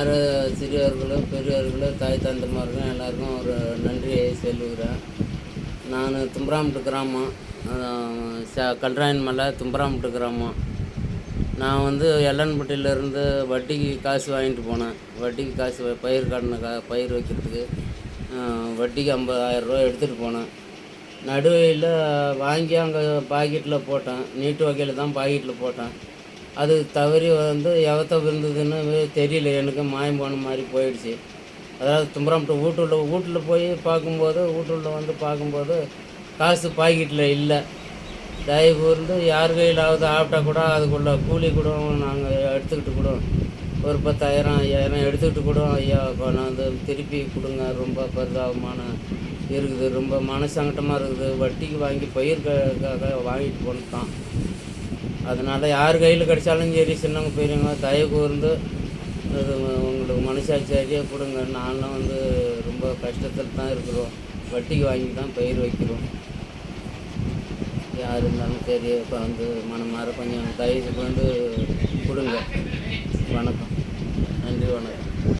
யார் சிறியவர்களோ பெரியவர்களோ தாய் தந்தைமாருக்கும் எல்லாருக்கும் ஒரு நன்றியை சொல்லுகிறேன். நான் தும்பராம்பட்டு கிராமம், கல்ராயன் மலை தும்பராம்பட்டு கிராமம். நான் வந்து எல்லன்பட்டியிலேருந்து வட்டிக்கு காசு வாங்கிட்டு போனேன். வட்டிக்கு காசு பயிர் பயிர் வைக்கிறதுக்கு வட்டிக்கு 50,000 ரூபா எடுத்துகிட்டு போனேன். நடுவழியில் வாங்கி அங்கே பாக்கெட்டில் போட்டேன். நீட்டு வகையில் தான் பாக்கெட்டில் போட்டேன். அது தவறி வந்து எவத்த விழுந்ததுன்னு தெரியல, எனக்கு மாயம் போன மாதிரி போயிடுச்சு. அதாவது தும்பராம்பட்டு வீட்டில் போய் பார்க்கும்போது, வீட்டுள்ள பார்க்கும்போது காசு பாக்கெட்டில் இல்லை. தயவு கூர்ந்து யார் கையிலாவது ஆப்பிட்டா கூட அதுக்குள்ள கூலி கூட நாங்கள் எடுத்துக்கிட்டு கூட ஒரு 10,000 5,000 எடுத்துக்கிட்டு கூட ஐயா கொண்டாந்து திருப்பி கொடுங்க. ரொம்ப பரிதாபமான இருக்குது, ரொம்ப மனசங்கட்டமாக இருக்குது. வட்டிக்கு வாங்கி பயிர்க்காக வாங்கிட்டு போனதான். அதனால் யார் கையில் கிடைச்சாலும் சரி, சின்னவங்க பெரியவங்க தயவு கூர்ந்து அது உங்களுக்கு மனசாட்சியாக கொடுங்க. நான்லாம் வந்து ரொம்ப கஷ்டத்தில் தான் இருக்கிறோம். வட்டிக்கு வாங்கி தான் பயிர் வைக்கிறோம். யார் இருந்தாலும் சரி, இப்போ வந்து மனமாற கொஞ்சம் தயவு வந்து கொடுங்க. வணக்கம். நன்றி, வணக்கம்.